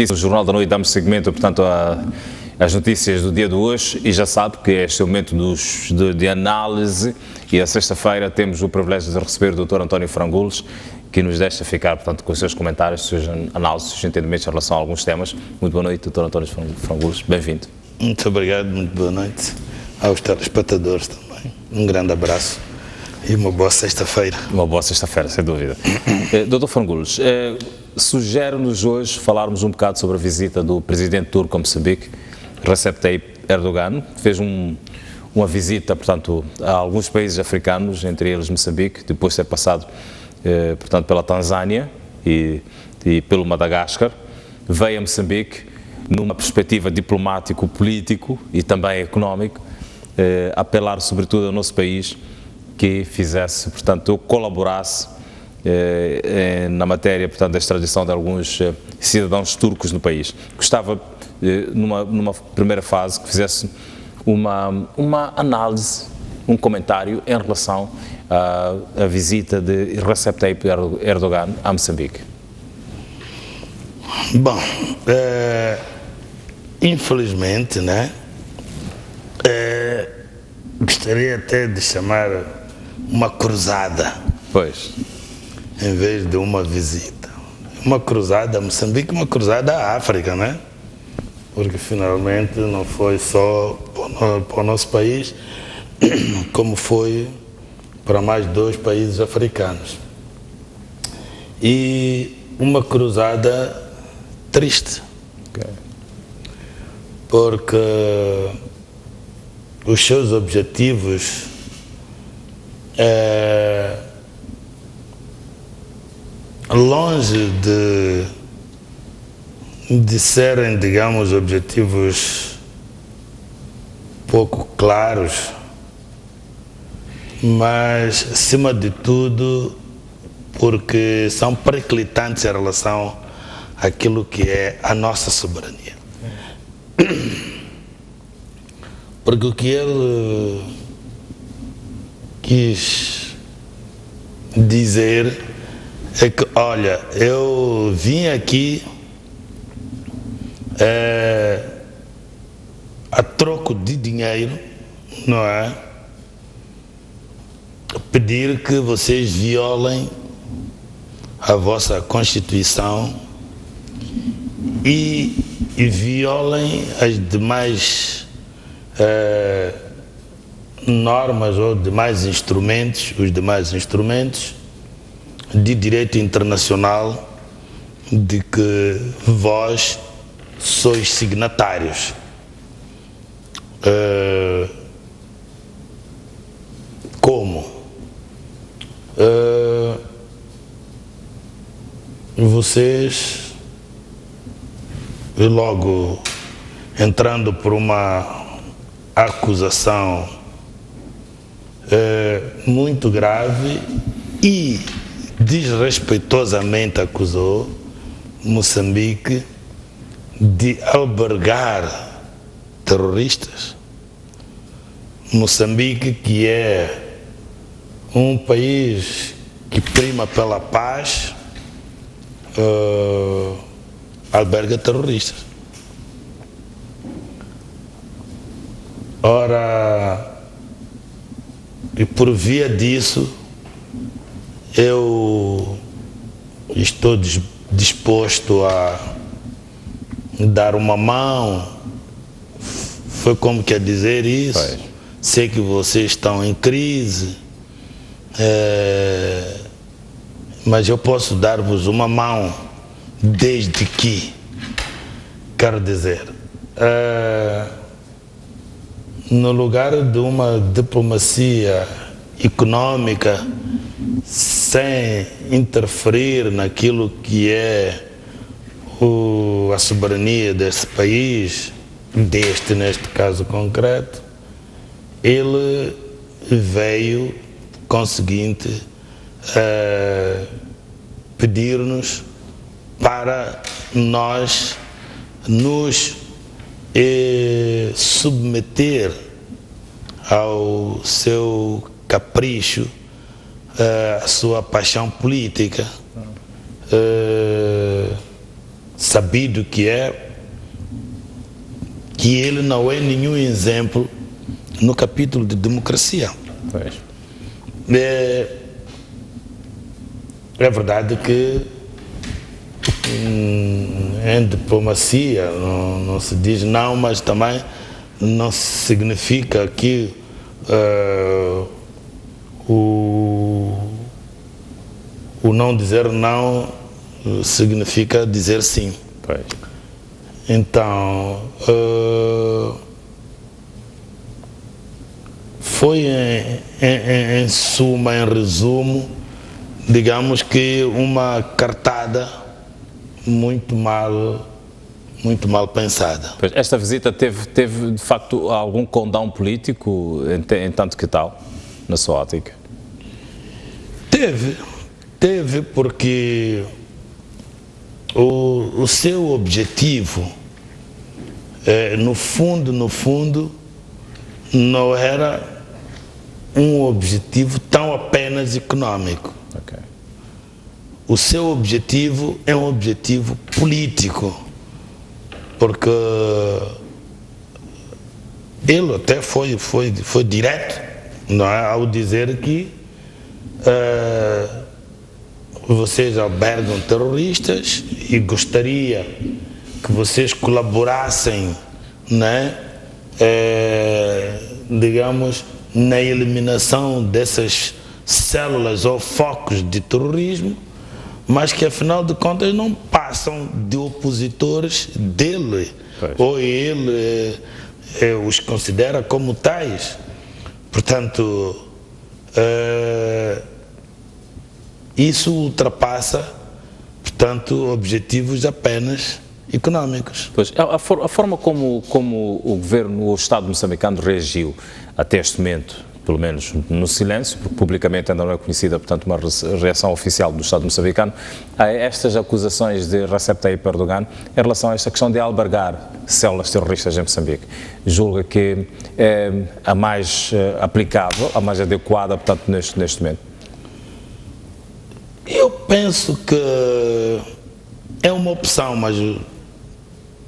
No Jornal da Noite damos seguimento, portanto, às notícias do dia de hoje e já sabe que este é o momento de análise e a sexta-feira temos o privilégio de receber o Dr. António Frangules, que nos deixa ficar, portanto, com os seus comentários, os seus análises, os seus entendimentos em relação a alguns temas. Muito boa noite, Dr. António Frangules, bem-vindo. Muito obrigado, muito boa noite aos telespectadores também. Um grande abraço e uma boa sexta-feira. Uma boa sexta-feira, sem dúvida. Dr. Frangules, sugere-nos hoje falarmos um bocado sobre a visita do presidente turco a Moçambique, Recep Tayyip Erdogan, que fez uma visita, portanto, a alguns países africanos, entre eles Moçambique, depois de ter passado, portanto, pela Tanzânia e pelo Madagascar, veio a Moçambique numa perspectiva diplomático-político e também económico, apelar sobretudo ao nosso país que fizesse, portanto, colaborasse na matéria, portanto, da extradição de alguns cidadãos turcos no país. Gostava, numa primeira fase, que fizesse uma análise, um comentário em relação à visita de Recep Tayyip Erdogan a Moçambique. Bom, infelizmente, né, gostaria até de chamar uma cruzada, Pois. em vez de uma visita. Uma cruzada a Moçambique, uma cruzada à África, né? Porque finalmente não foi só para o nosso país, como foi para mais 2 países africanos. E uma cruzada triste, Okay. porque os seus objetivos longe de serem, digamos, objetivos pouco claros, mas, acima de tudo, porque são periclitantes em relação àquilo que é a nossa soberania. Porque o que ele quis dizer é que, olha, eu vim aqui a troco de dinheiro, não é? Pedir que vocês violem a vossa Constituição e violem as demais normas ou demais instrumentos, os demais instrumentos de direito internacional de que vós sois signatários. Como? Vocês, logo entrando por uma acusação muito grave e desrespeitosamente acusou Moçambique de albergar terroristas. Moçambique, que é um país que prima pela paz, alberga terroristas. Ora, e por via disso, eu estou disposto a dar uma mão. Foi como quer dizer isso. Pois. Sei que vocês estão em crise, mas eu posso dar-vos uma mão desde que, quero dizer, no lugar de uma diplomacia econômica, sem interferir naquilo que é a soberania desse país, neste caso concreto, ele veio conseguinte pedir-nos para nós nos submeter ao seu capricho, a sua paixão política, sabido que ele não é nenhum exemplo no capítulo de democracia. Pois. É verdade que em diplomacia não se diz não, mas também não significa que o não dizer não significa dizer sim. Pois. Então, foi em suma, em resumo, digamos que uma cartada muito mal pensada. Pois, esta visita teve de facto algum condão político, em tanto que tal, na sua ótica? Teve porque o seu objetivo, no fundo, não era um objetivo tão apenas econômico. Okay. O seu objetivo é um objetivo político, porque ele até foi direto, não é, ao dizer que vocês albergam terroristas e gostaria que vocês colaborassem, né, digamos, na eliminação dessas células ou focos de terrorismo, mas que afinal de contas não passam de opositores dele, pois, ou ele os considera como tais. Portanto, isso ultrapassa, portanto, objetivos apenas económicos. Pois, a forma como o governo, o Estado moçambicano reagiu até este momento, pelo menos no silêncio, porque publicamente ainda não é conhecida, portanto, uma reação oficial do Estado moçambicano a estas acusações de Recep Tayyip Erdogan em relação a esta questão de albergar células terroristas em Moçambique. Julga que é a mais aplicável, a mais adequada, portanto, neste momento? Eu penso que é uma opção, mas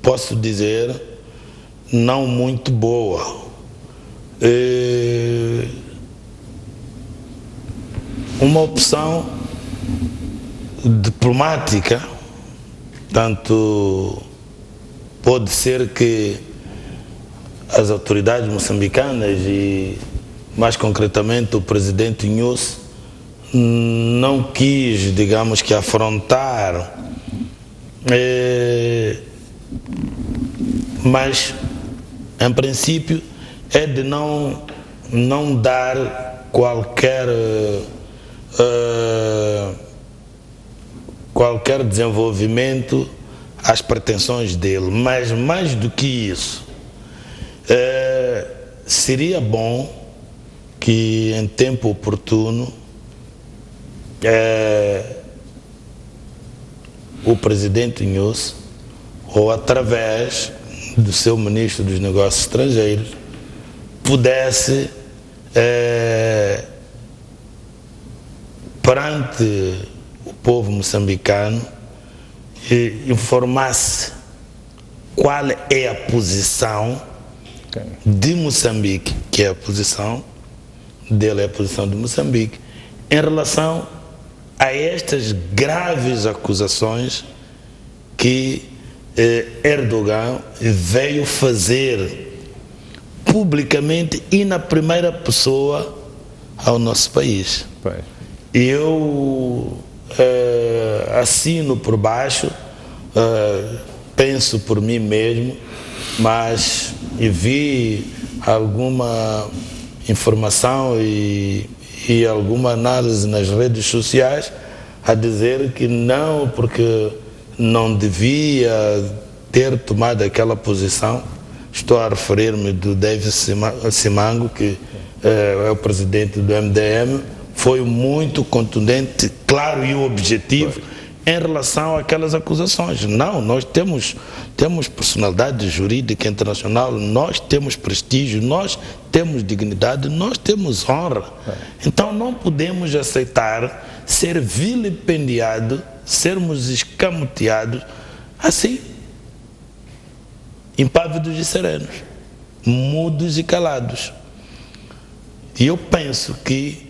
posso dizer não muito boa. Uma opção diplomática, tanto pode ser que as autoridades moçambicanas e mais concretamente o presidente Nyusi não quis, digamos que, afrontar, mas em princípio é de não dar qualquer desenvolvimento às pretensões dele, mas mais do que isso, seria bom que em tempo oportuno o presidente Nyusi, ou através do seu ministro dos Negócios Estrangeiros, pudesse, perante o povo moçambicano, informasse qual é a posição de Moçambique, que é a posição dele, é a posição de Moçambique, em relação a estas graves acusações que Erdogan veio fazer publicamente e na primeira pessoa ao nosso país. Pois. Eu assino por baixo, penso por mim mesmo, mas vi alguma informação e alguma análise nas redes sociais a dizer que não, porque não devia ter tomado aquela posição. Estou a referir-me do David Simango, que é o presidente do MDM, foi muito contundente, claro e objetivo em relação àquelas acusações. Não, nós temos personalidade jurídica internacional, nós temos prestígio, nós temos dignidade, nós temos honra. Então não podemos aceitar ser vilipendiado, sermos escamoteados assim, impávidos e serenos, mudos e calados. E eu penso que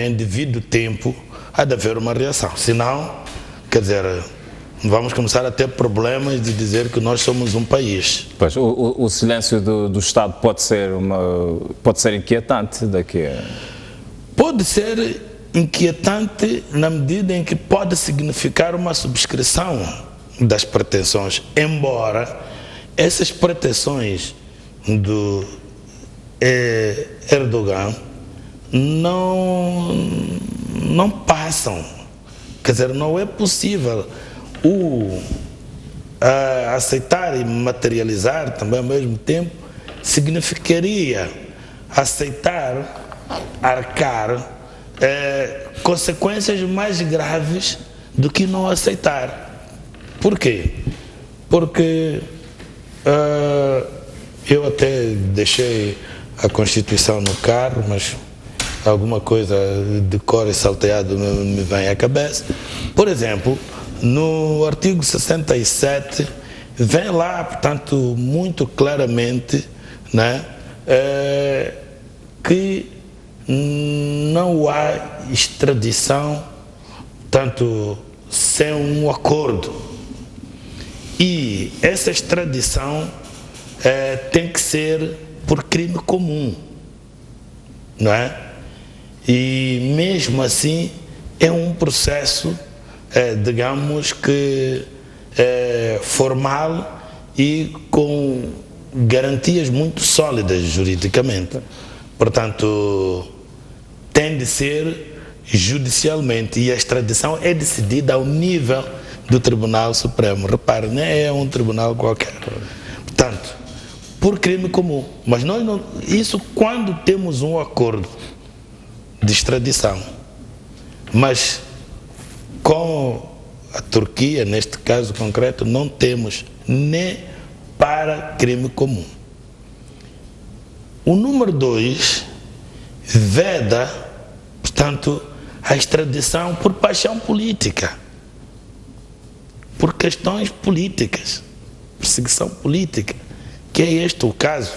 em devido tempo há de haver uma reação, senão, quer dizer, vamos começar a ter problemas de dizer que nós somos um país. Pois, o silêncio do Estado pode ser inquietante daqui a... Pode ser inquietante na medida em que pode significar uma subscrição das pretensões, embora essas pretensões do Erdogan não passam. Quer dizer, não é possível aceitar e materializar também ao mesmo tempo, significaria aceitar, arcar consequências mais graves do que não aceitar. Por quê? Porque eu até deixei a Constituição no carro, mas alguma coisa de cor e salteado me vem à cabeça. Por exemplo, no artigo 67, vem lá, portanto, muito claramente, né, que não há extradição, tanto sem um acordo. E essa extradição tem que ser por crime comum, não é? E mesmo assim é um processo, digamos que formal e com garantias muito sólidas juridicamente. Portanto, tem de ser judicialmente, e a extradição é decidida ao nível do Tribunal Supremo. Repare, não é um tribunal qualquer. Portanto, por crime comum. Mas nós não, isso quando temos um acordo de extradição. Mas com a Turquia, neste caso concreto, não temos nem para crime comum. O número 2 veda, portanto, a extradição por paixão política, por questões políticas, perseguição política, que é este o caso.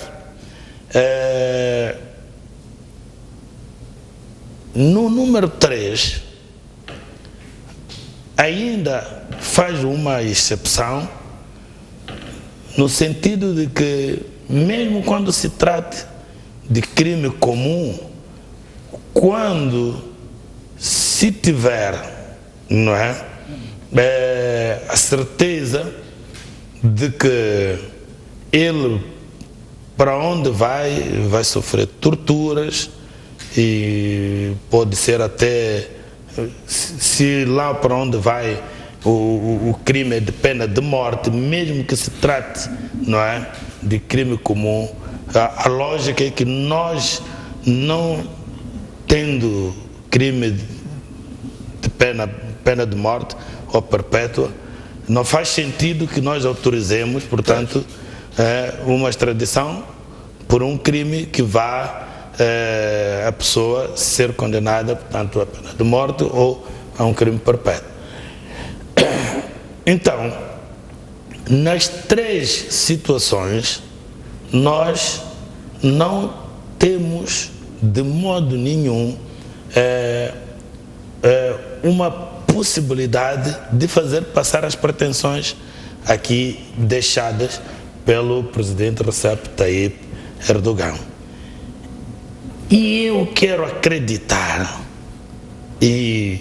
No número 3, ainda faz uma exceção, no sentido de que, mesmo quando se trata de crime comum, quando se tiver, não é, a certeza de que ele, para onde vai sofrer torturas, e pode ser até, se lá para onde vai o crime é de pena de morte, mesmo que se trate, não é, de crime comum, a lógica é que nós, não tendo crime de pena de morte ou perpétua, não faz sentido que nós autorizemos, portanto, uma extradição por um crime que vá a pessoa ser condenada, portanto, a pena de morte ou a um crime perpétuo. Então, nas 3 situações, nós não temos de modo nenhum uma possibilidade de fazer passar as pretensões aqui deixadas pelo presidente Recep Tayyip Erdogan. E eu quero acreditar que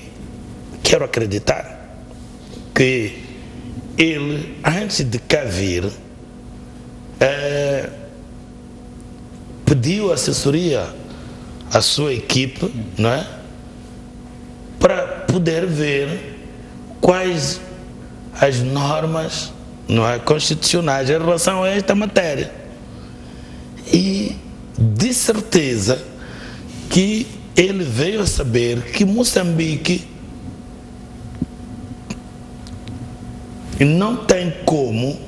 ele, antes de cá vir, pediu assessoria à sua equipe, não é? Para poder ver quais as normas, não é, constitucionais em relação a esta matéria. E de certeza que ele veio a saber que Moçambique não tem como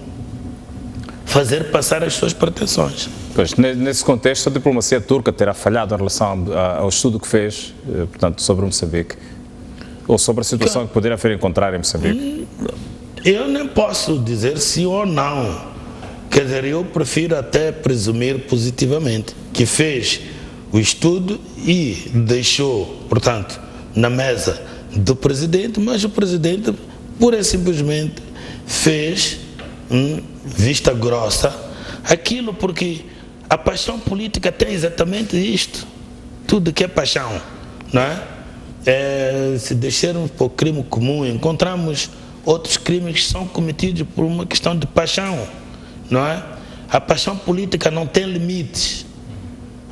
fazer passar as suas pretensões. Pois, nesse contexto, a diplomacia turca terá falhado em relação ao estudo que fez, portanto, sobre Moçambique, ou sobre a situação que poderia haver encontrar em Moçambique? Eu nem posso dizer sim ou não. Quer dizer, eu prefiro até presumir positivamente que fez o estudo e deixou, portanto, na mesa do presidente, mas o presidente pura e simplesmente fez vista grossa aquilo, porque a paixão política tem exatamente isto, tudo que é paixão, não é? Se deixarmos para o crime comum, encontramos outros crimes que são cometidos por uma questão de paixão, não é? A paixão política não tem limites.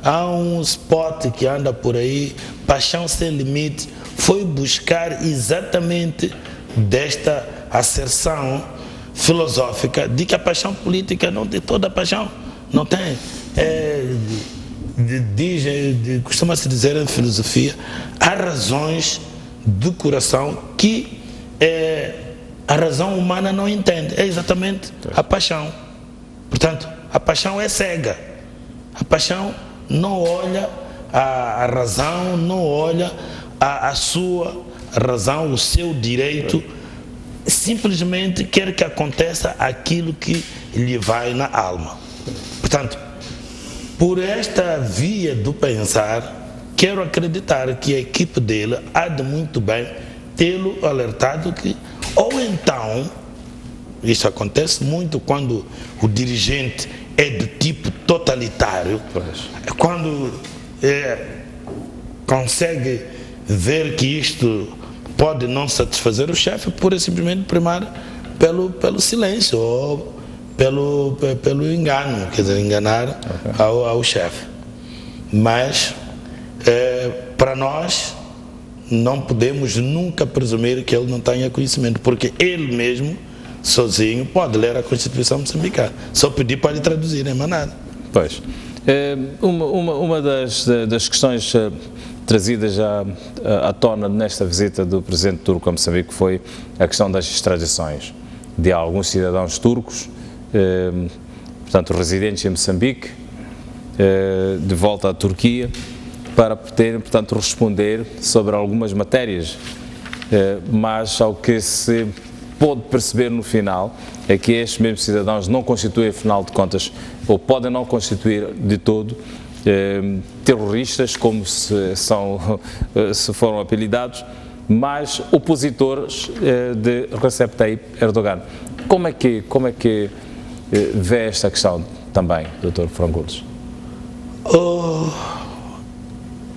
Há um spot que anda por aí, Paixão Sem Limite, foi buscar exatamente desta asserção filosófica de que a paixão política não tem, toda a paixão não tem. Costuma-se dizer em filosofia, há razões do coração que a razão humana não entende. É exatamente a paixão. Portanto, a paixão é cega. A paixão não olha a razão, não olha a sua razão, o seu direito, simplesmente quer que aconteça aquilo que lhe vai na alma. Portanto, por esta via do pensar, quero acreditar que a equipe dele há de muito bem tê-lo alertado que, ou então, isso acontece muito quando o dirigente é do tipo totalitário, quando consegue ver que isto pode não satisfazer o chefe, pura e simplesmente primar pelo silêncio ou pelo engano, quer dizer, enganar ao chefe. Mas para nós não podemos nunca presumir que ele não tenha conhecimento, porque ele mesmo sozinho pode ler a Constituição moçambicana, só pedir para lhe traduzir, não é mais nada. Pois. Uma das questões trazidas já à tona nesta visita do presidente turco a Moçambique foi a questão das extradições de alguns cidadãos turcos, portanto residentes em Moçambique, de volta à Turquia, para poderem, portanto, responder sobre algumas matérias, mas ao que se pôde perceber no final é que estes mesmos cidadãos não constituem, afinal de contas, ou podem não constituir de todo terroristas, como se foram apelidados, mas opositores de Recep Tayyip Erdogan. Como é que vê esta questão também, Dr. Frangoullis?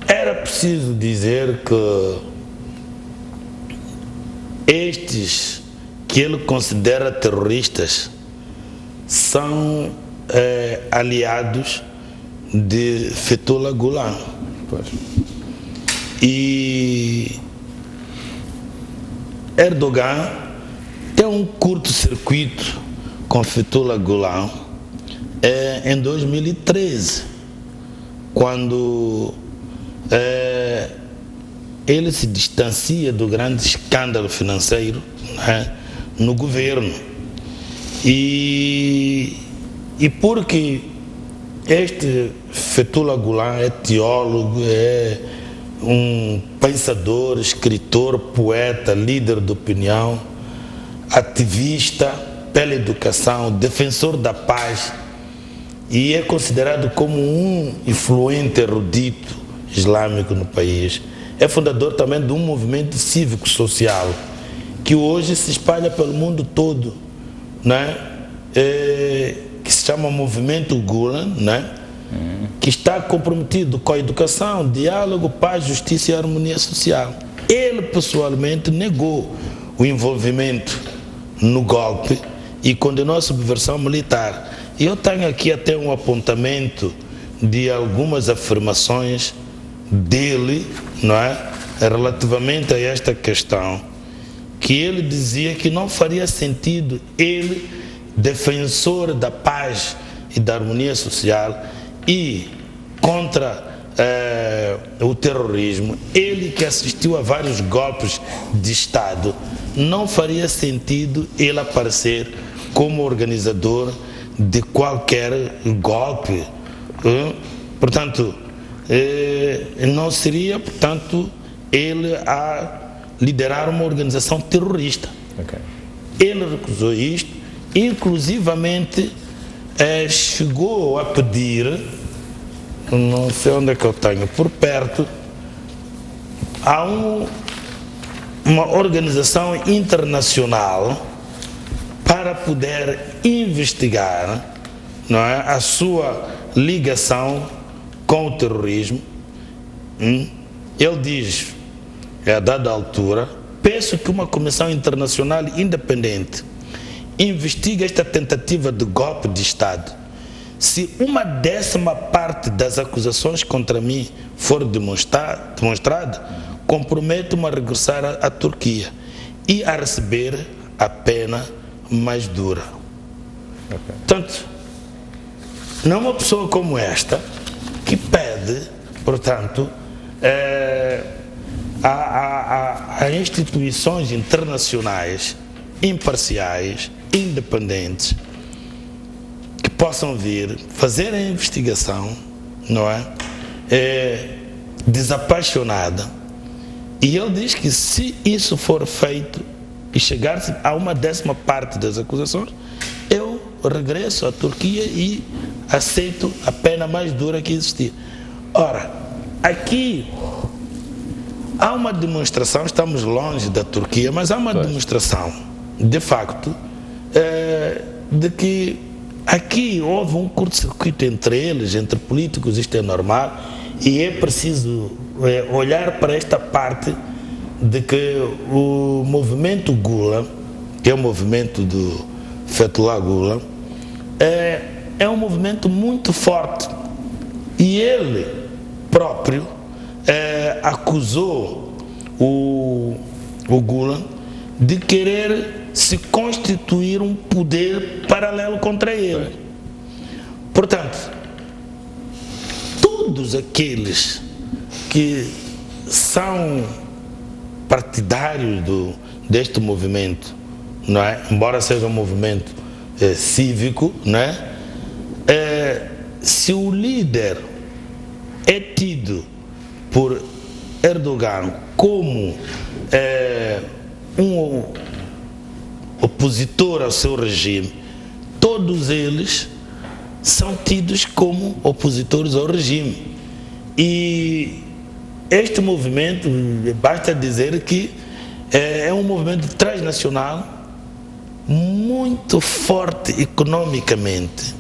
Era preciso dizer que estes que ele considera terroristas são aliados de Fethullah Gulen. Pois. E Erdogan tem um curto-circuito com Fethullah Gulen em 2013, quando ele se distancia do grande escândalo financeiro, né, no governo. E porque este Fethullah Gulen é teólogo, é um pensador, escritor, poeta, líder de opinião, ativista pela educação, defensor da paz, e é considerado como um influente erudito islâmico no país. É fundador também de um movimento cívico-social que hoje se espalha pelo mundo todo, né? Que se chama Movimento Gulen, né? Que está comprometido com a educação, diálogo, paz, justiça e harmonia social. Ele pessoalmente negou o envolvimento no golpe e condenou a subversão militar. E eu tenho aqui até um apontamento de algumas afirmações dele, não é? Relativamente a esta questão, que ele dizia que não faria sentido ele, defensor da paz e da harmonia social e contra o terrorismo, ele que assistiu a vários golpes de Estado, não faria sentido ele aparecer como organizador de qualquer golpe. Portanto, não seria, portanto, ele a liderar uma organização terrorista. Okay. Ele recusou isto, inclusivamente chegou a pedir, não sei onde é que eu tenho, por perto, a uma organização internacional para poder investigar, não é, a sua ligação com o terrorismo. Ele diz, a dada altura, peço que uma comissão internacional independente investigue esta tentativa de golpe de Estado. Se 1/10 das acusações contra mim for demonstrada, comprometo-me a regressar à Turquia e a receber a pena mais dura. Portanto, não é uma pessoa como esta que pede, portanto, a instituições internacionais imparciais, independentes, que possam vir fazer a investigação, não é? Desapaixonada. E ele diz que se isso for feito e chegar-se a 1/10 das acusações, eu regresso à Turquia e aceito a pena mais dura que existir. Ora, aqui há uma demonstração, estamos longe da Turquia, mas há uma demonstração, de facto, de que aqui houve um curto-circuito entre eles, entre políticos, isto é normal, e é preciso olhar para esta parte de que o movimento Gula, que é o movimento do Fethullah Gulen, é um movimento muito forte, e ele próprio acusou o Gulen de querer se constituir um poder paralelo contra ele. Portanto, todos aqueles que são partidários deste movimento, não é? Embora seja um movimento cívico, não é? Se o líder é tido por Erdogan como um opositor ao seu regime, todos eles são tidos como opositores ao regime. E este movimento, basta dizer que é um movimento transnacional muito forte economicamente,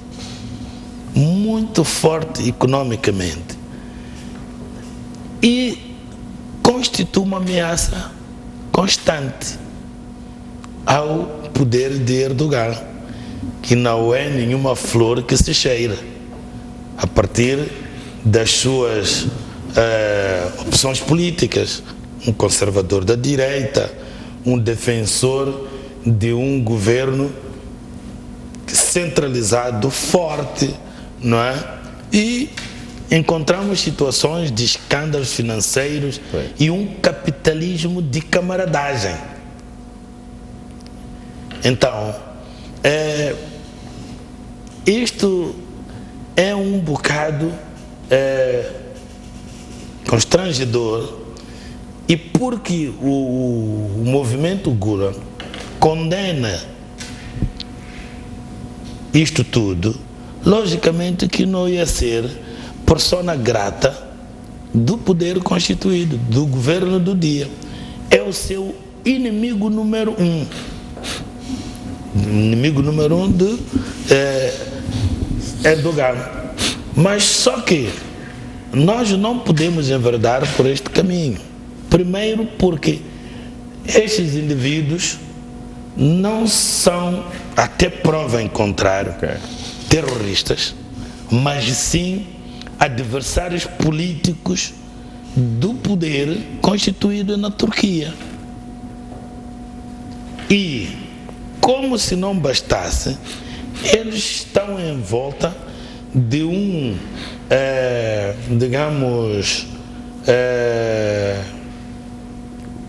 e constitui uma ameaça constante ao poder de Erdogan, que não é nenhuma flor que se cheira, a partir das suas opções políticas, um conservador da direita, um defensor de um governo centralizado, forte, não é? E encontramos situações de escândalos financeiros e um capitalismo de camaradagem. Então, isto é um bocado constrangedor, e porque o movimento Gulen condena isto tudo, logicamente que não ia ser persona grata do poder constituído, do governo do dia. É o seu inimigo número um. Inimigo número um de Erdogan. Mas só que nós não podemos enverdar por este caminho. Primeiro porque estes indivíduos não são, até prova em contrário, terroristas, mas sim adversários políticos do poder constituído na Turquia. E, como se não bastasse, eles estão em volta de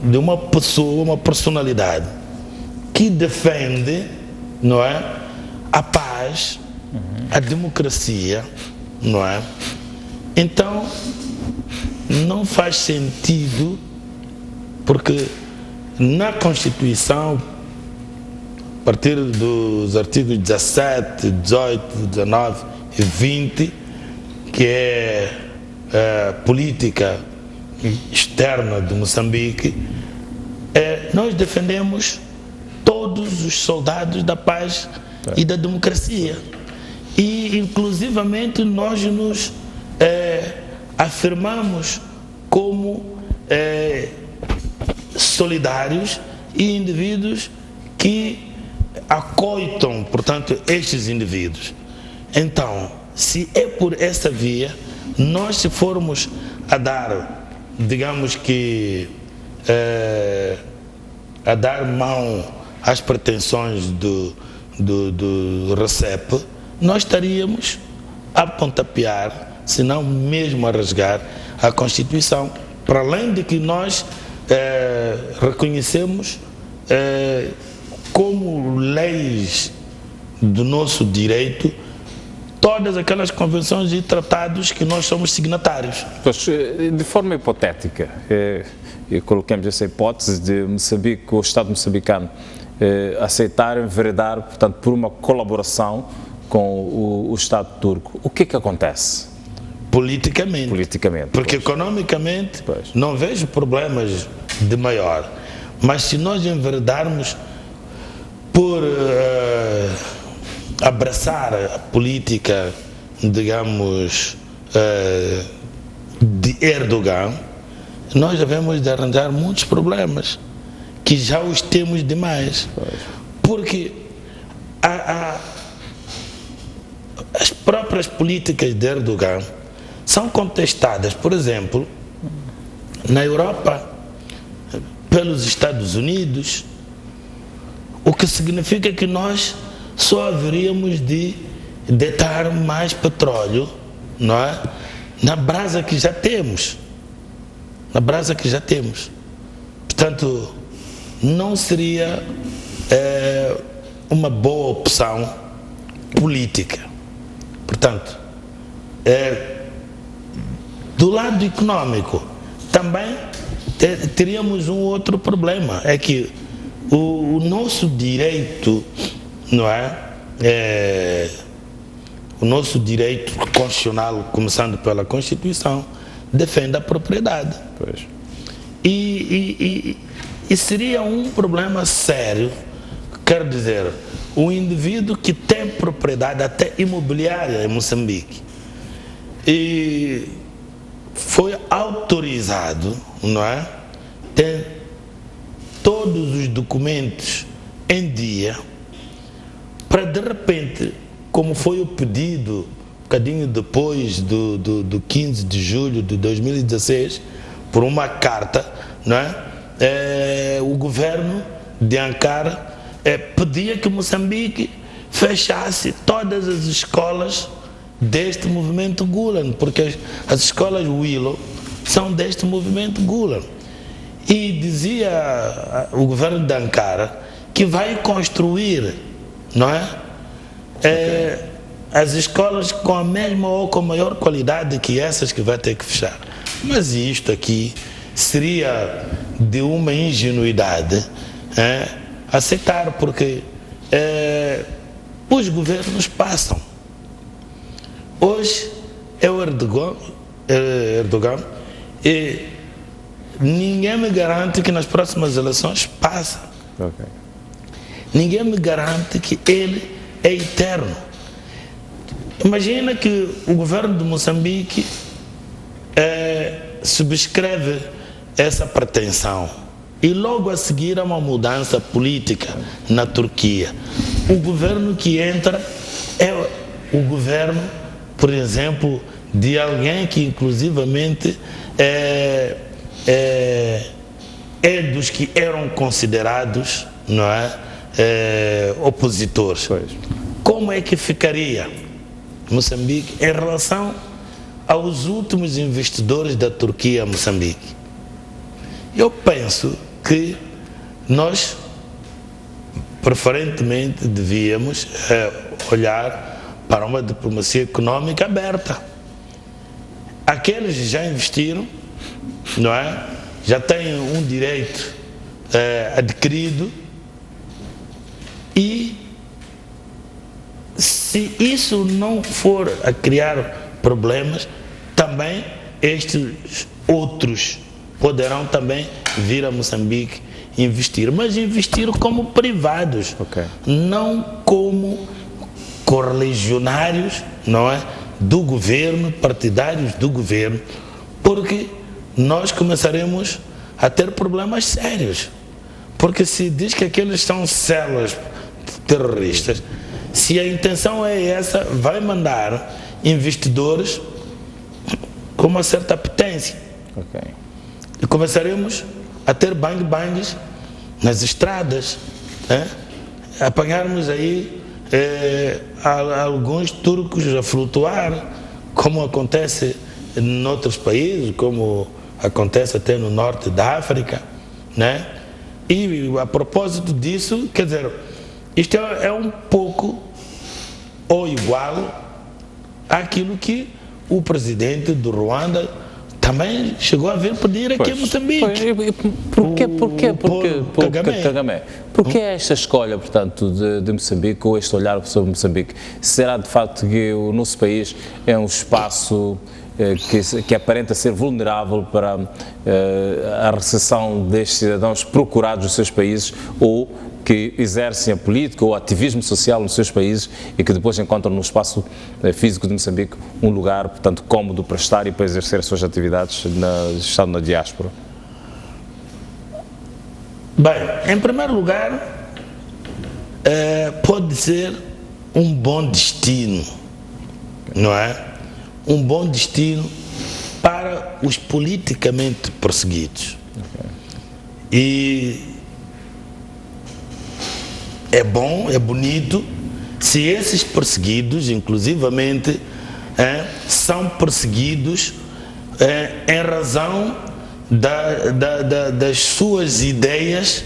de uma pessoa, uma personalidade que defende, não é, a paz, a democracia, não é? Então, não faz sentido, porque na Constituição partir dos artigos 17, 18, 19 e 20, que é a política externa de Moçambique, nós defendemos todos os soldados da paz e da democracia. E, inclusivamente, nós nos afirmamos como solidários e indivíduos que acoitam, portanto, estes indivíduos. Então, se é por essa via, nós, se formos a dar, digamos que, a dar mão às pretensões do RCEP, nós estaríamos a pontapear, se não mesmo a rasgar, a Constituição, para além de que nós reconhecemos como leis do nosso direito todas aquelas convenções e tratados que nós somos signatários. Pois, de forma hipotética, coloquemos essa hipótese de Moçambique, o Estado moçambicano, aceitar, enveredar, portanto, por uma colaboração com o Estado turco, o que é que acontece? Politicamente. Porque, pois, economicamente, pois, não vejo problemas de maior. Mas se nós enveredarmos por abraçar a política, digamos, de Erdogan, nós devemos de arranjar muitos problemas, que já os temos demais. Pois. Porque as próprias políticas de Erdogan são contestadas, por exemplo, na Europa, pelos Estados Unidos, o que significa que nós só haveríamos de deitar mais petróleo, não é? Na brasa que já temos. Na brasa que já temos. Portanto, não seria uma boa opção política. Portanto, do lado econômico, também teríamos um outro problema, é que o nosso direito, não é? O nosso direito constitucional, começando pela Constituição, defende a propriedade. Pois. E seria um problema sério, quero dizer, o indivíduo que tem propriedade até imobiliária em Moçambique e foi autorizado, não é? Tem todos os documentos em dia, para de repente, como foi o pedido, um bocadinho depois do 15 de julho de 2016, por uma carta, não é? O governo de Ankara pedia que Moçambique fechasse todas as escolas deste movimento Gulen, porque as escolas Willow são deste movimento Gulen. E dizia o governo de Ankara que vai construir, não é? As escolas com a mesma ou com maior qualidade que essas que vai ter que fechar. Mas isto aqui seria de uma ingenuidade aceitar, porque os governos passam. Hoje é o Erdogan e ninguém me garante que nas próximas eleições passa. Okay. Ninguém me garante que ele é eterno. Imagina que o governo de Moçambique subscreve essa pretensão e logo a seguir há uma mudança política na Turquia. O governo que entra é o governo, por exemplo, de alguém que inclusivamente é dos que eram considerados, não é, opositores. Pois. Como é que ficaria Moçambique em relação aos últimos investidores da Turquia a Moçambique? Eu penso que nós preferentemente devíamos olhar para uma diplomacia econômica aberta. Aqueles que já investiram, não é? Já têm um direito adquirido E se isso não for a criar problemas, também estes outros poderão também vir a Moçambique investir, mas investir como privados, não como correligionários, não é, do governo, partidários do governo, porque nós começaremos a ter problemas sérios. Porque se diz que aqueles são células terroristas, se a intenção é essa, vai mandar investidores com uma certa apetência. E começaremos a ter bang-bangs nas estradas, apanharmos aí alguns turcos a flutuar, como acontece em outros países, como acontece até no norte da África, né? E a propósito disso, quer dizer, isto é um pouco ou igual àquilo que o presidente do Ruanda também chegou a vir pedir aqui em Moçambique. Kagame, porquê esta escolha, portanto, de Moçambique, ou este olhar sobre Moçambique? Será de facto que o nosso país é um espaço que aparenta ser vulnerável para a recepção destes cidadãos procurados nos seus países, ou que exercem a política ou o ativismo social nos seus países e que depois encontram no espaço físico de Moçambique um lugar, portanto, cómodo para estar e para exercer as suas atividades estando na diáspora? Bem, em primeiro lugar, pode ser um bom destino, não é? Um bom destino para os politicamente perseguidos. E é bom, é bonito, se esses perseguidos, inclusivamente, são perseguidos em razão das suas ideias,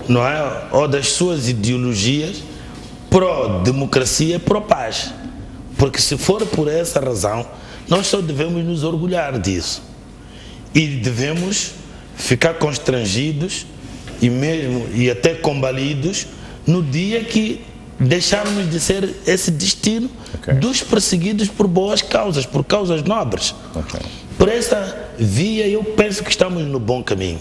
não é? Ou das suas ideologias pró-democracia e pró-paz. Porque se for por essa razão, nós só devemos nos orgulhar disso. E devemos ficar constrangidos e até combalidos no dia que deixarmos de ser esse destino dos perseguidos por boas causas, por causas nobres. Por essa via eu penso que estamos no bom caminho.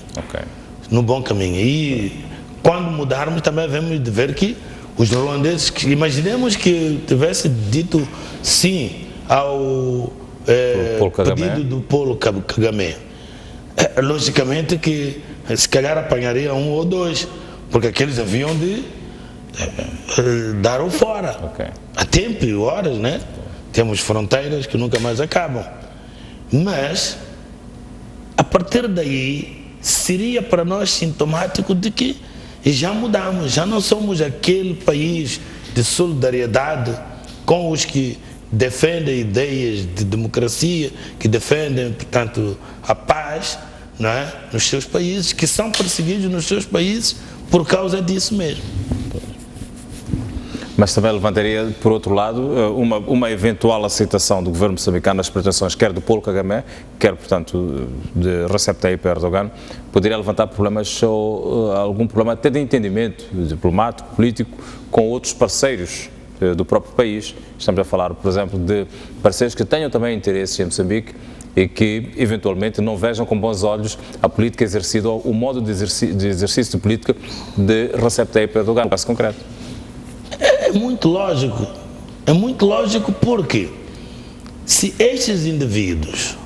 No bom caminho. E quando mudarmos também devemos de ver que os ruandeses, imaginemos que tivesse dito sim ao pedido do Paulo Kagame. Logicamente que se calhar apanharia um ou dois, porque aqueles haviam de dar o fora. Há tempo e horas, né? Temos fronteiras que nunca mais acabam. Mas, a partir daí, seria para nós sintomático de que já mudamos, já não somos aquele país de solidariedade com os que defendem ideias de democracia, que defendem, portanto, a paz, não é? Nos seus países, que são perseguidos nos seus países por causa disso mesmo. Mas também levantaria, por outro lado, uma eventual aceitação do governo moçambicano nas pretensões, quer do Paulo Kagame, quer, portanto, de Recep Tayyip Erdogan, poderia levantar problemas, ou algum problema até de entendimento diplomático, político, com outros parceiros do próprio país. Estamos a falar, por exemplo, de parceiros que tenham também interesse em Moçambique e que, eventualmente, não vejam com bons olhos a política exercida, ou o modo de exercício de política de Recep Tayyip Erdogan, no caso concreto. É muito lógico porque se estes indivíduos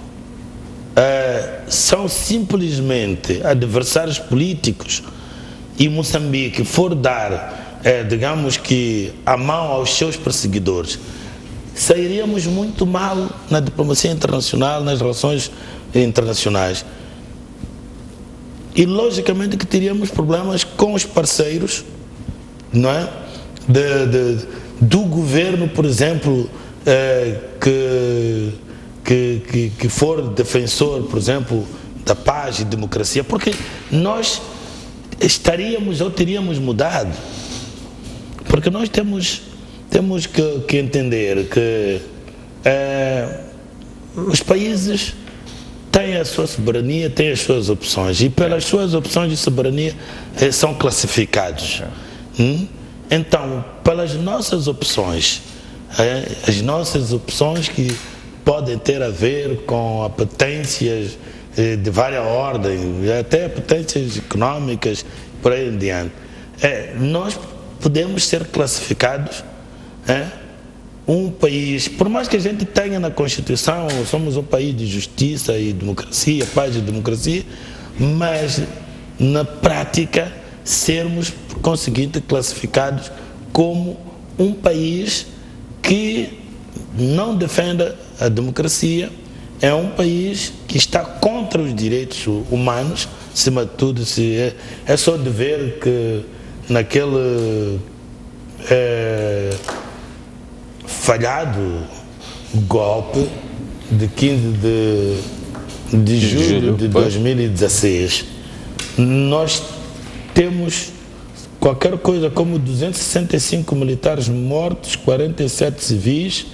são simplesmente adversários políticos e Moçambique for dar, digamos que, a mão aos seus perseguidores, sairíamos muito mal na diplomacia internacional, nas relações internacionais. E logicamente que teríamos problemas com os parceiros, não é? Do governo, por exemplo, que for defensor, por exemplo, da paz e democracia, porque nós estaríamos ou teríamos mudado, porque nós temos que entender que os países têm a sua soberania, têm as suas opções, e pelas suas opções de soberania são classificados. Então, pelas nossas opções, as nossas opções que podem ter a ver com apetências de várias ordens, até apetências económicas, por aí em diante, nós podemos ser classificados um país, por mais que a gente tenha na Constituição, somos um país de justiça e democracia, paz e democracia, mas na prática sermos, por conseguinte, classificados como um país que não defende a democracia, é um país que está contra os direitos humanos, acima de tudo. É só de ver que naquele falhado golpe de 15 de julho de 2016, nós temos qualquer coisa como 265 militares mortos, 47 civis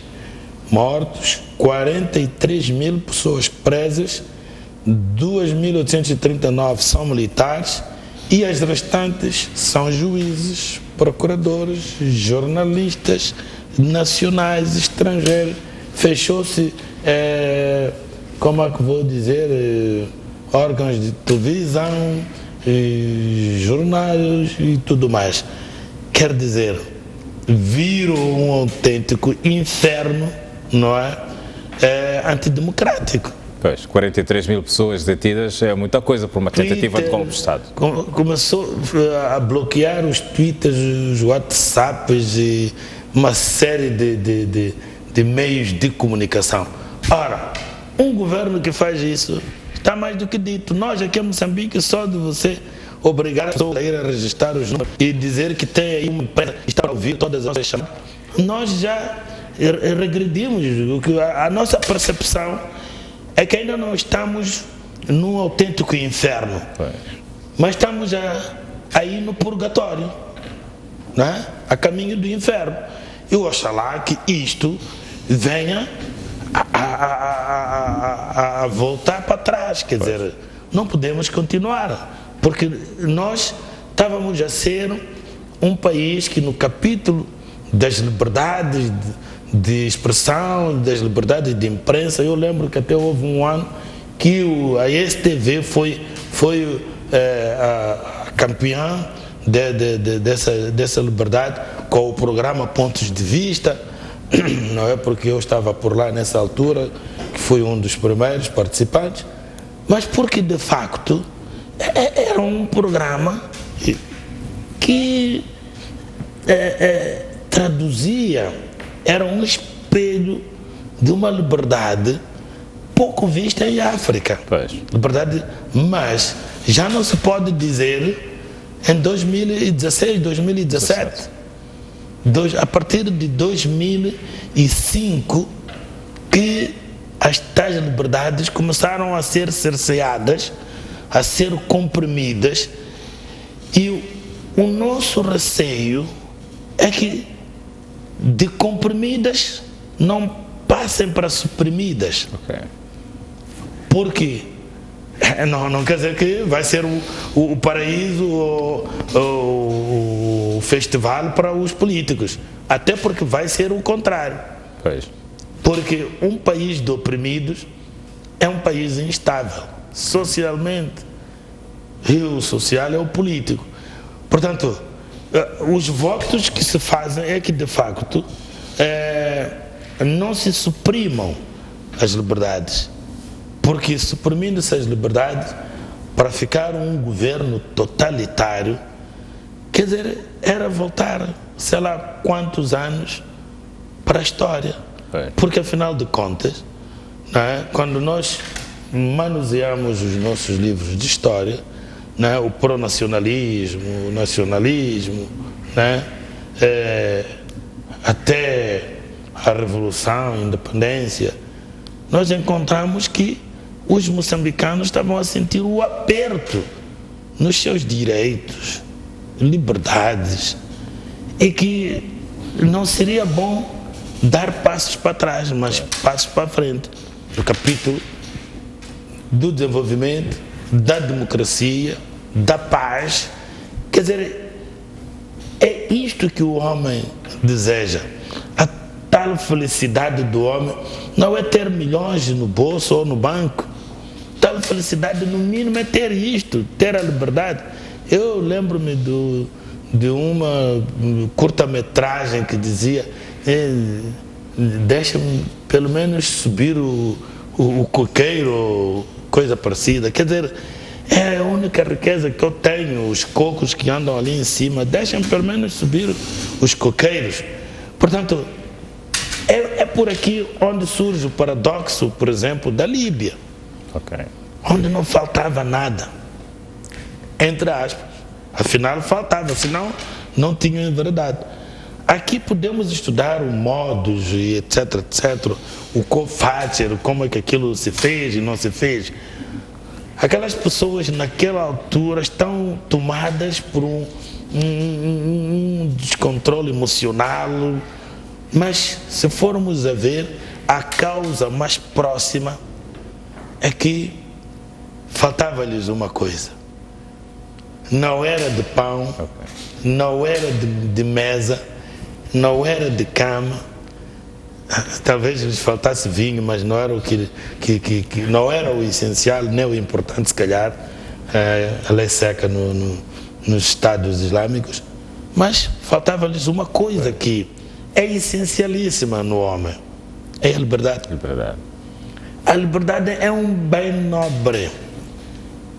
mortos, 43 mil pessoas presas, 2.839 são militares e as restantes são juízes, procuradores, jornalistas nacionais, estrangeiros. Fechou-se, como é que vou dizer, órgãos de televisão, jornais e tudo mais. Quer dizer, viram um autêntico inferno, não é? Antidemocrático. Pois, 43 mil pessoas detidas é muita coisa por uma tentativa de golpe de Estado. Começou a bloquear os twitters, os whatsapps e uma série de meios de comunicação. Ora, um governo que faz isso está mais do que dito. Nós aqui em Moçambique, só de você obrigar a pessoa a ir a registrar os números e dizer que tem aí uma empresa que está a ouvir todas as nossas chamadas, nós já regredimos. A nossa percepção é que ainda não estamos num autêntico inferno, mas estamos aí no purgatório, né? A caminho do inferno. E oxalá que isto venha a voltar para trás, quer dizer, não podemos continuar, porque nós estávamos a ser um país que no capítulo das liberdades de expressão, das liberdades de imprensa, eu lembro que até houve um ano que a STV foi a campeã dessa liberdade com o programa Pontos de Vista, não é porque eu estava por lá nessa altura, que fui um dos primeiros participantes, mas porque de facto era um programa que traduzia, era um espelho de uma liberdade pouco vista em África. Liberdade, mas já não se pode dizer em 2016, 2017, a partir de 2005, que as tais liberdades começaram a ser cerceadas, a ser comprimidas, e o nosso receio é que de comprimidas não passem para suprimidas. Porque não quer dizer que vai ser o paraíso, o festival para os políticos, até porque vai ser o contrário. Porque um país de oprimidos é um país instável socialmente, e o social é o político. Portanto, os votos que se fazem é que de facto não se suprimam as liberdades, porque suprimindo-se as liberdades para ficar um governo totalitário, quer dizer, era voltar sei lá quantos anos para a história. Porque afinal de contas, não é? Quando nós manuseamos os nossos livros de história, não é? O pronacionalismo, o nacionalismo, não é? Até a Revolução, a Independência, nós encontramos que os moçambicanos estavam a sentir o aperto nos seus direitos, liberdades, e que não seria bom dar passos para trás, mas passos para frente, no capítulo do desenvolvimento, da democracia, da paz. Quer dizer, É isto que o homem deseja. A tal felicidade do homem não é ter milhões no bolso ou no banco. Tal felicidade, no mínimo, é ter isto, ter a liberdade. Eu lembro-me de uma curta-metragem que dizia: deixa-me pelo menos subir o coqueiro, coisa parecida. Quer dizer, é a única riqueza que eu tenho, os cocos que andam ali em cima, deixem pelo menos subir os coqueiros. Portanto, é por aqui onde surge o paradoxo, por exemplo, da Líbia, onde não faltava nada, entre aspas. Afinal, faltava, senão não tinham enveredado. Aqui podemos estudar o modus e etc, etc, o co-factor, como é que aquilo se fez e não se fez. Aquelas pessoas naquela altura estão tomadas por um descontrole emocional, mas se formos a ver, a causa mais próxima é que faltava-lhes uma coisa. Não era de pão, não era de mesa, não era de cama. Talvez lhes faltasse vinho, mas não era o que não era o essencial, nem o importante, se calhar, a lei seca nos Estados Islâmicos. Mas faltava-lhes uma coisa que é essencialíssima no homem: é a liberdade. A liberdade é um bem nobre.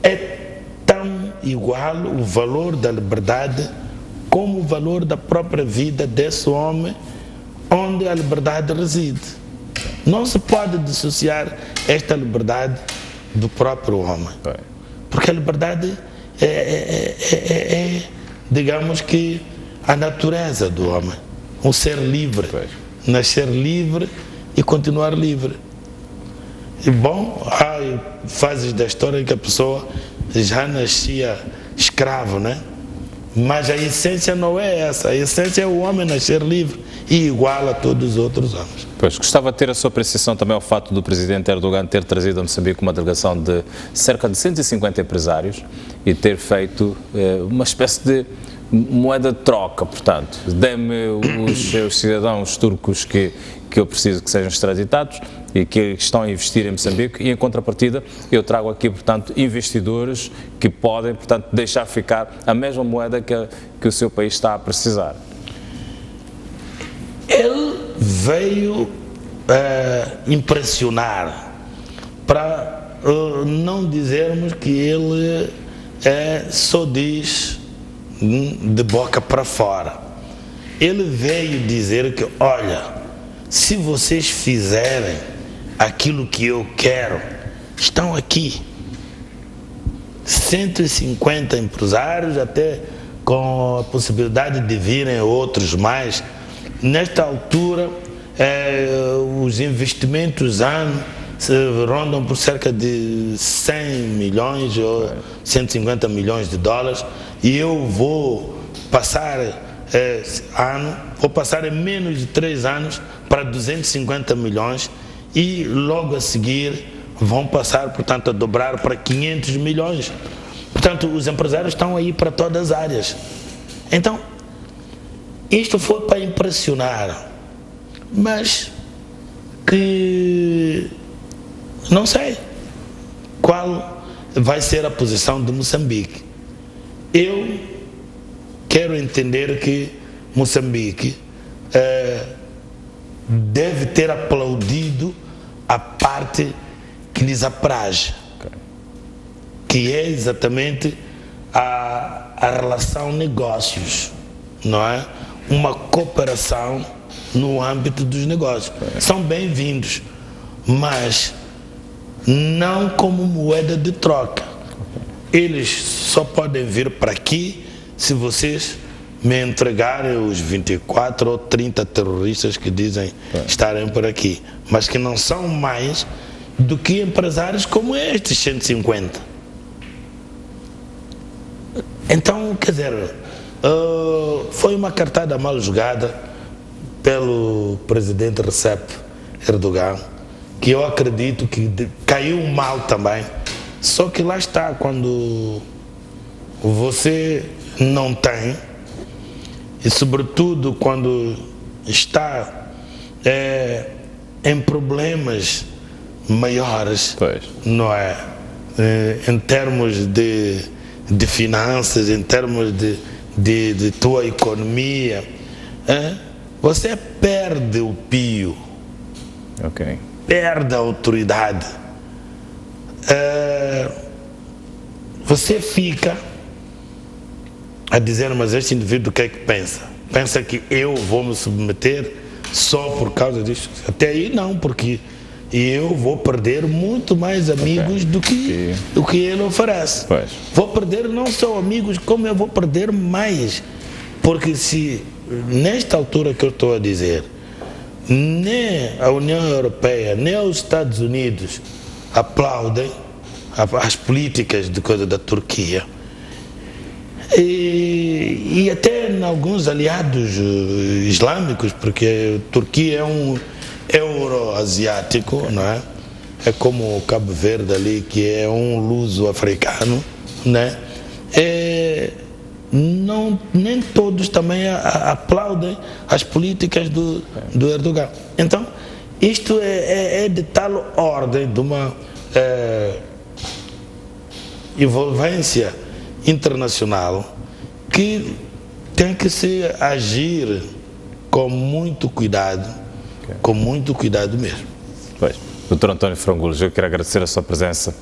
É tão igual o valor da liberdade como o valor da própria vida desse homem onde a liberdade reside. Não se pode dissociar esta liberdade do próprio homem. Porque a liberdade é digamos que, a natureza do homem. Um ser livre. Nascer livre e continuar livre. E bom, há fases da história em que a pessoa já nascia escravo, né? Mas a essência não é essa. A essência é o homem nascer livre e igual a todos os outros homens. Pois, gostava de ter a sua apreciação também ao fato do presidente Erdogan ter trazido a Moçambique uma delegação de cerca de 150 empresários e ter feito uma espécie de moeda de troca, portanto, dê-me os cidadãos turcos que eu preciso que sejam extraditados e que estão a investir em Moçambique, e em contrapartida eu trago aqui, portanto, investidores que podem, portanto, deixar ficar a mesma moeda que o seu país está a precisar. Ele veio impressionar, para não dizermos que ele só diz de boca para fora. Ele veio dizer que, olha, se vocês fizerem aquilo que eu quero, estão aqui 150 empresários, até com a possibilidade de virem outros mais. Nesta altura, os investimentos ano rondam por cerca de 100 milhões ou 150 milhões de dólares, e eu vou passar vou passar em menos de 3 anos para 250 milhões e logo a seguir vão passar, portanto, a dobrar para 500 milhões. Portanto, os empresários estão aí para todas as áreas. Então, isto foi para impressionar, mas que não sei qual vai ser a posição de Moçambique. Eu quero entender que Moçambique deve ter aplaudido a parte que lhes apraz, que é exatamente a relação negócios, não é? Uma cooperação no âmbito dos negócios. São bem-vindos, mas não como moeda de troca. Eles só podem vir para aqui se vocês me entregarem os 24 ou 30 terroristas que dizem estarem por aqui, mas que não são mais do que empresários como estes 150. Então, quer dizer, foi uma cartada mal jogada pelo presidente Recep Erdogan, que eu acredito que caiu mal também. Só que lá está, quando você não tem e sobretudo quando está em problemas maiores, Pois. não é? Em termos de finanças, em termos de tua economia, você perde o pio, Ok. perde a autoridade. Você fica a dizer, mas este indivíduo o que é que pensa? Pensa que eu vou me submeter só por causa disso? Até aí não, porque eu vou perder muito mais amigos do que ele oferece. Pois. Vou perder não só amigos, como eu vou perder mais. Porque se, nesta altura que eu estou a dizer, nem a União Europeia, nem os Estados Unidos aplaudem as políticas de coisa da Turquia, e até em alguns aliados islâmicos, porque a Turquia é um euroasiático, não é? É como o Cabo Verde ali, que é um luso-africano, né? Nem todos também aplaudem as políticas do Erdogan. Então, isto é de tal ordem, de uma envolvência internacional, que tem que se agir com muito cuidado, com muito cuidado mesmo. Pois. Dr. António Frangulos, eu quero agradecer a sua presença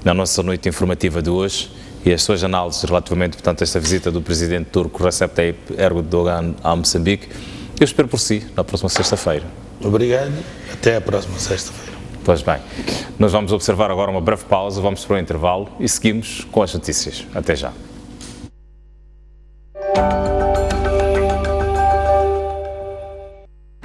na nossa noite informativa de hoje e as suas análises relativamente, portanto, a esta visita do presidente turco Recep Tayyip Erdogan a Moçambique. Eu espero por si na próxima sexta-feira. Obrigado, até a próxima sexta-feira. Pois bem, nós vamos observar agora uma breve pausa, vamos para o intervalo e seguimos com as notícias. Até já.